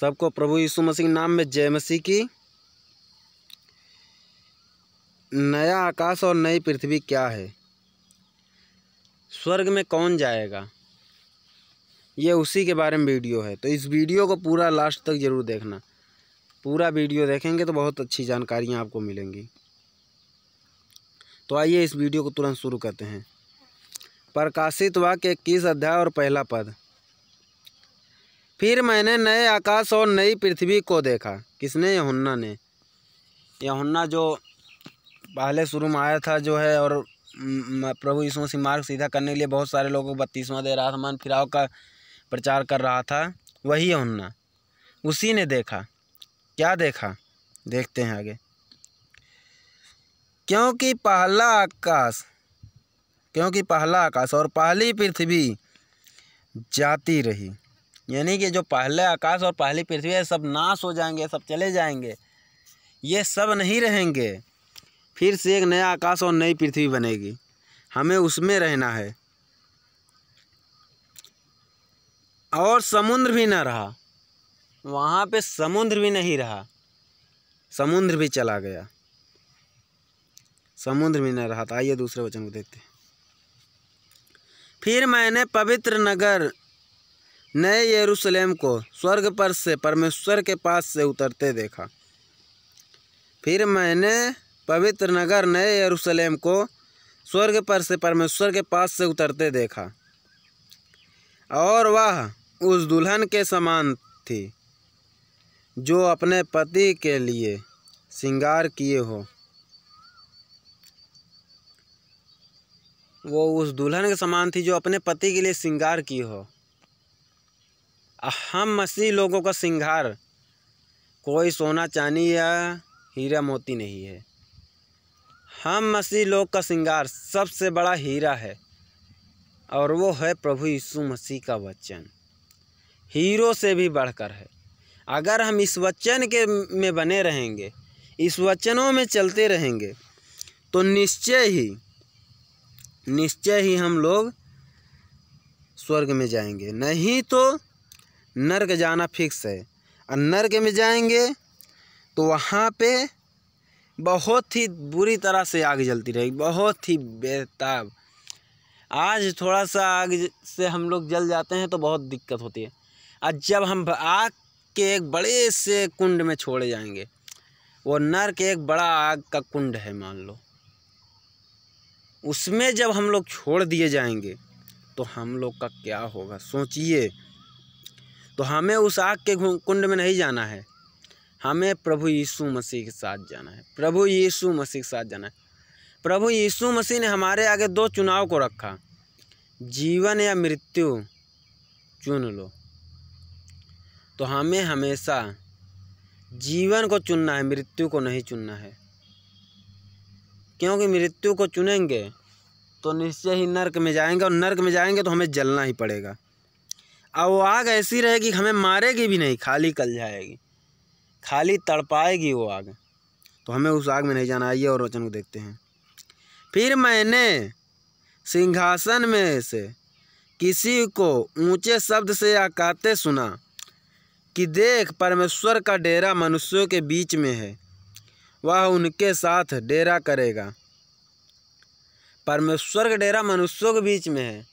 सबको प्रभु यीशु मसीह के नाम में जय मसीह की। नया आकाश और नई पृथ्वी क्या है? स्वर्ग में कौन जाएगा? ये उसी के बारे में वीडियो है, तो इस वीडियो को पूरा लास्ट तक ज़रूर देखना। पूरा वीडियो देखेंगे तो बहुत अच्छी जानकारियाँ आपको मिलेंगी। तो आइए इस वीडियो को तुरंत शुरू करते हैं। प्रकाशित वाक्य 21 अध्याय और पहला पद। फिर मैंने नए आकाश और नई पृथ्वी को देखा। किसने? यूहन्ना ने। यूहन्ना जो पहले शुरू में आया था जो है, और प्रभु यीशु मसीह मार्ग सीधा करने के लिए बहुत सारे लोगों को बपतिस्मा दे रहा था, मन फिराव का प्रचार कर रहा था, वही यूहन्ना। उसी ने देखा। क्या देखा? देखते हैं आगे। क्योंकि पहला आकाश और पहली पृथ्वी जाती रही। यानी कि जो पहले आकाश और पहली पृथ्वी है सब नाश हो जाएंगे, सब चले जाएंगे, ये सब नहीं रहेंगे। फिर से एक नया आकाश और नई पृथ्वी बनेगी, हमें उसमें रहना है। और समुद्र भी न रहा, वहाँ पे समुद्र भी नहीं रहा, समुद्र भी चला गया, समुद्र भी न रहा था। आइए दूसरे वचन को देखते हैं। फिर मैंने पवित्र नगर नए यरूशलेम को स्वर्ग पर से परमेश्वर के पास से उतरते देखा। फिर मैंने पवित्र नगर नए यरूशलेम को स्वर्ग पर से परमेश्वर के पास से उतरते देखा, और वह उस दुल्हन के समान थी जो अपने पति के लिए श्रृंगार किए हो। वो उस दुल्हन के समान थी जो अपने पति के लिए श्रृंगार की हो। हम मसीह लोगों का श्रृंगार कोई सोना चांदी या हीरा मोती नहीं है। हम मसीह लोग का श्रृंगार सबसे बड़ा हीरा है, और वो है प्रभु यीशु मसीह का वचन। हीरो से भी बढ़कर है। अगर हम इस वचन के में बने रहेंगे, इस वचनों में चलते रहेंगे, तो निश्चय ही हम लोग स्वर्ग में जाएंगे। नहीं तो नर्क जाना फिक्स है। और नर्क में जाएंगे तो वहाँ पे बहुत ही बुरी तरह से आग जलती रहेगी, बहुत ही बेताब। आज थोड़ा सा आग से हम लोग जल जाते हैं तो बहुत दिक्कत होती है। और जब हम आग के एक बड़े से कुंड में छोड़े जाएंगे, वो नर्क एक बड़ा आग का कुंड है मान लो, उसमें जब हम लोग छोड़ दिए जाएंगे तो हम लोग का क्या होगा सोचिए। तो हमें उस आग के कुंड में नहीं जाना है, हमें प्रभु यीशु मसीह के साथ जाना है। प्रभु यीशु मसीह के साथ जाना है। प्रभु यीशु मसीह ने हमारे आगे दो चुनाव को रखा, जीवन या मृत्यु, चुन लो। तो हमें हमेशा जीवन को चुनना है, मृत्यु को नहीं चुनना है। क्योंकि मृत्यु को चुनेंगे तो निश्चय ही नर्क में जाएंगे, और नर्क में जाएंगे तो हमें जलना ही पड़ेगा। और वो आग ऐसी रहेगी कि हमें मारेगी भी नहीं, खाली कल जाएगी, खाली तड़पाएगी वो आग। तो हमें उस आग में नहीं जाना। आइए और वचन को देखते हैं। फिर मैंने सिंहासन में से किसी को ऊंचे शब्द से यह कहते सुना कि देख, परमेश्वर का डेरा मनुष्यों के बीच में है, वह उनके साथ डेरा करेगा। परमेश्वर का डेरा मनुष्यों के बीच में है।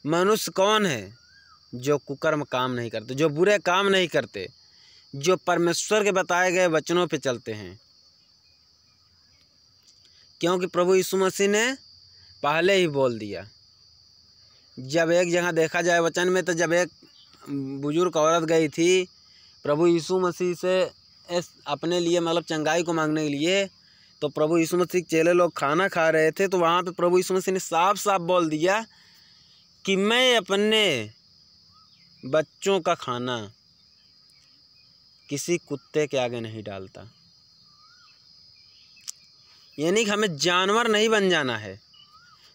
मनुष्य कौन है? जो कुकर्म काम नहीं करते, जो बुरे काम नहीं करते, जो परमेश्वर के बताए गए वचनों पे चलते हैं। क्योंकि प्रभु यीशु मसीह ने पहले ही बोल दिया। जब एक जगह देखा जाए वचन में, तो जब एक बुजुर्ग औरत गई थी प्रभु यीशु मसीह से अपने लिए मतलब चंगाई को मांगने के लिए, तो प्रभु यीशु मसीह के चेले लोग खाना खा रहे थे, तो वहाँ पे प्रभु यीशु मसीह ने साफ साफ बोल दिया कि मैं अपने बच्चों का खाना किसी कुत्ते के आगे नहीं डालता। यानी कि हमें जानवर नहीं बन जाना है।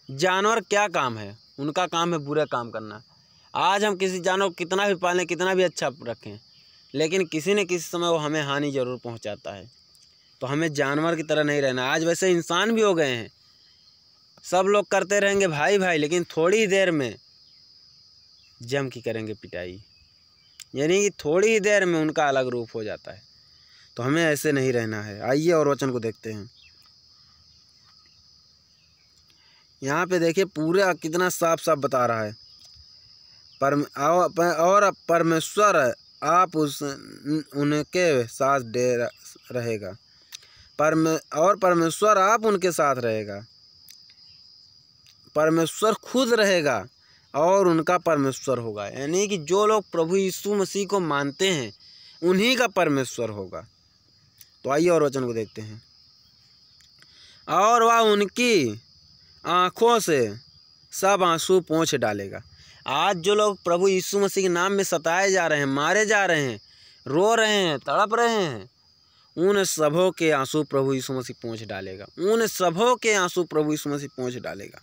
जानवर क्या काम है? उनका काम है बुरे काम करना। आज हम किसी जानवर को कितना भी पालें, कितना भी अच्छा रखें, लेकिन किसी न किसी समय वो हमें हानि जरूर पहुंचाता है। तो हमें जानवर की तरह नहीं रहना। आज वैसे इंसान भी हो गए हैं, सब लोग करते रहेंगे भाई भाई, लेकिन थोड़ी देर में जम की करेंगे पिटाई। यानी कि थोड़ी ही देर में उनका अलग रूप हो जाता है। तो हमें ऐसे नहीं रहना है। आइए और वचन को देखते हैं। यहाँ पे देखिए पूरा कितना साफ साफ बता रहा है। और परमेश्वर आप उनके साथ रहेगा। और परमेश्वर आप उनके साथ रहेगा। परमेश्वर खुद रहेगा और उनका परमेश्वर होगा। यानी कि जो लोग प्रभु यीशु मसीह को मानते हैं उन्हीं का परमेश्वर होगा। तो आइए और वचन को देखते हैं। और वह उनकी आँखों से सब आंसू पोंछ डालेगा। आज जो लोग प्रभु यीशु मसीह के नाम में सताए जा रहे हैं, मारे जा रहे हैं, रो रहे हैं, तड़प रहे हैं, उन सबों के आंसू प्रभु यीशु मसीह पोंछ डालेगा। उन सबों के आंसू प्रभु यीशु मसीह पोंछ डालेगा।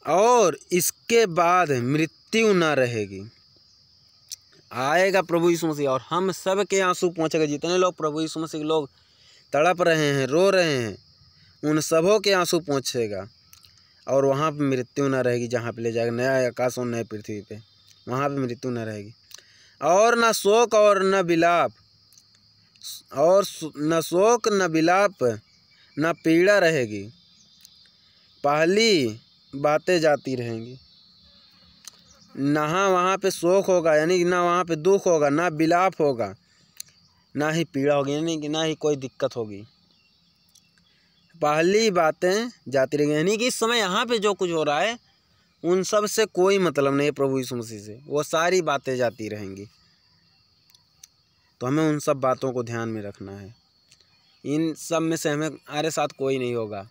और इसके बाद मृत्यु न रहेगी। आएगा प्रभु यीशु मसीह और हम सब के आंसू पोंछेगा। जितने लोग प्रभु यीशु मसीह के लोग तड़प रहे हैं, रो रहे हैं, उन सबों के आंसू पोंछेगा। और वहाँ पे मृत्यु न रहेगी। जहाँ पे ले जाएगा नया आकाश और नए पृथ्वी पे, वहाँ पे मृत्यु न रहेगी। और न शोक और न विलाप, और न शोक न विलाप न पीड़ा रहेगी। पहली बातें जाती रहेंगी। ना वहाँ पे शोक होगा, यानी कि ना वहाँ पे दुख होगा, ना विलाप होगा, ना ही पीड़ा होगी, यानी कि ना ही कोई दिक्कत होगी। पहली बातें जाती रहेंगी। यानी कि इस समय यहाँ पे जो कुछ हो रहा है उन सब से कोई मतलब नहीं है प्रभु यीशु मसीह से। वो सारी बातें जाती रहेंगी। तो हमें उन सब बातों को ध्यान में रखना है। इन सब में से हमारे साथ कोई नहीं होगा।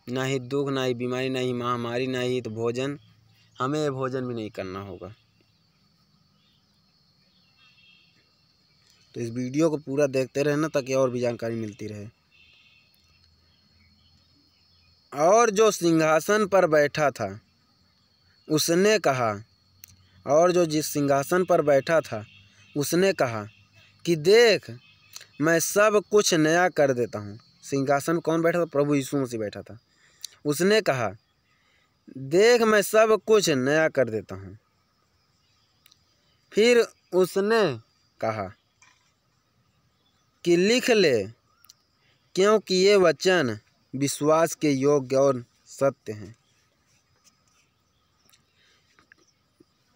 ना ही दुख, ना ही बीमारी, ना ही महामारी, ना ही तो भोजन। हमें भोजन भी नहीं करना होगा। तो इस वीडियो को पूरा देखते रहना ताकि और भी जानकारी मिलती रहे। और जो सिंहासन पर बैठा था उसने कहा, और जो जिस सिंहासन पर बैठा था उसने कहा कि देख मैं सब कुछ नया कर देता हूँ। सिंहासन कौन बैठा था? प्रभु यीशु मसीह बैठा था। उसने कहा देख मैं सब कुछ नया कर देता हूँ। फिर उसने कहा कि लिख ले, क्योंकि ये वचन विश्वास के योग्य और सत्य हैं।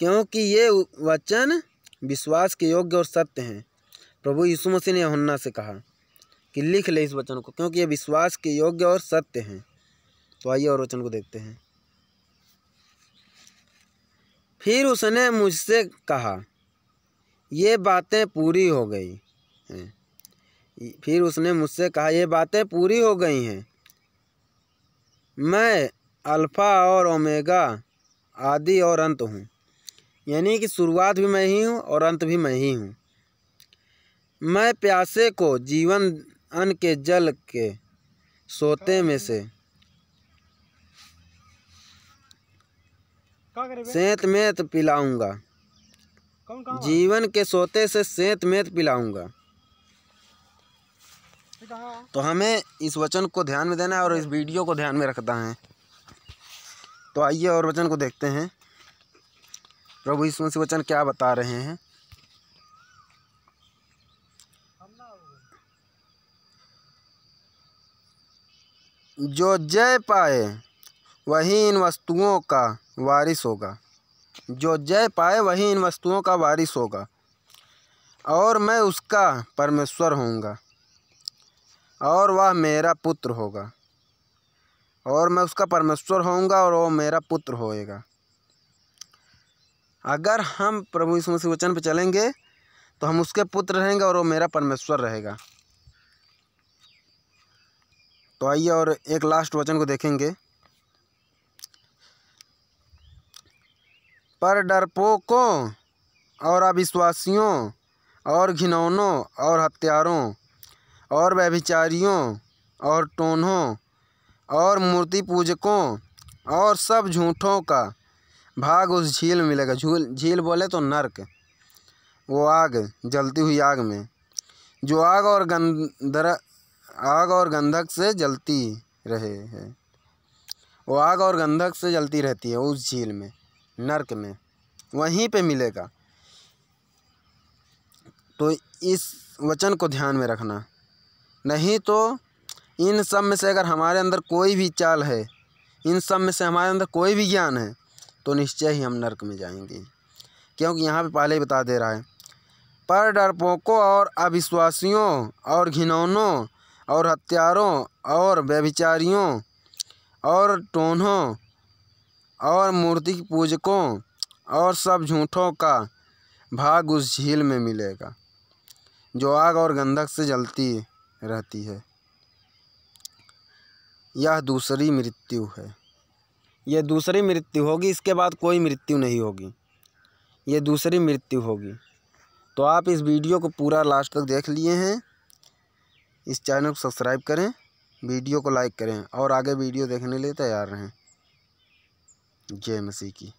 क्योंकि ये वचन विश्वास के योग्य और सत्य हैं। प्रभु यीशु मसीह ने यूहन्ना से कहा कि लिख ले इस वचन को, क्योंकि ये विश्वास के योग्य और सत्य हैं। तो आइए और वचन को देखते हैं। फिर उसने मुझसे कहा ये बातें पूरी हो गई हैं। फिर उसने मुझसे कहा ये बातें पूरी हो गई हैं। मैं अल्फ़ा और ओमेगा, आदि और अंत हूँ। यानी कि शुरुआत भी मैं ही हूँ और अंत भी मैं ही हूँ। मैं प्यासे को जीवन अन्न के जल के सोते में से सेंत मेत पिलाऊंगा। जीवन के सोते से सेंत मेत पिलाऊंगा। तो हमें इस वचन को ध्यान में देना है और इस वीडियो को ध्यान में रखना है। तो आइए और वचन को देखते हैं। प्रभु यीशु मसीह वचन क्या बता रहे हैं। जो जय पाए वही इन वस्तुओं का वारिस होगा। जो जय पाए वही इन वस्तुओं का वारिस होगा। और मैं उसका परमेश्वर होऊंगा और वह मेरा पुत्र होगा। और मैं उसका परमेश्वर होऊंगा और वो मेरा पुत्र होएगा। अगर हम प्रभु यीशु मसीह वचन पे चलेंगे तो हम उसके पुत्र रहेंगे और वो मेरा परमेश्वर रहेगा। तो आइए और एक लास्ट वचन को देखेंगे। पर डरपोकों और अविश्वासियों और घिनौनों और हत्यारों और व्यभिचारियों और टोन्हों और मूर्ति पूजकों और सब झूठों का भाग उस झील में मिलेगा। झील बोले तो नरक, वो आग, जलती हुई आग में, जो आग और गंधक से जलती रहे है। वो आग और गंधक से जलती रहती है उस झील में, नरक में, वहीं पे मिलेगा। तो इस वचन को ध्यान में रखना, नहीं तो इन सब में से अगर हमारे अंदर कोई भी चाल है, इन सब में से हमारे अंदर कोई भी ज्ञान है, तो निश्चय ही हम नर्क में जाएंगे। क्योंकि यहाँ पे पहले ही बता दे रहा है, पर डरपोकों और अविश्वासियों और घिनौनों और हत्यारों और व्यभिचारियों और टोन्हों और मूर्ति पूजकों और सब झूठों का भाग उस झील में मिलेगा जो आग और गंधक से जलती रहती है। यह दूसरी मृत्यु है। यह दूसरी मृत्यु होगी, इसके बाद कोई मृत्यु नहीं होगी, ये दूसरी मृत्यु होगी। तो आप इस वीडियो को पूरा लास्ट तक देख लिए हैं। इस चैनल को सब्सक्राइब करें, वीडियो को लाइक करें और आगे वीडियो देखने के लिए तैयार रहें। जय मसीह की।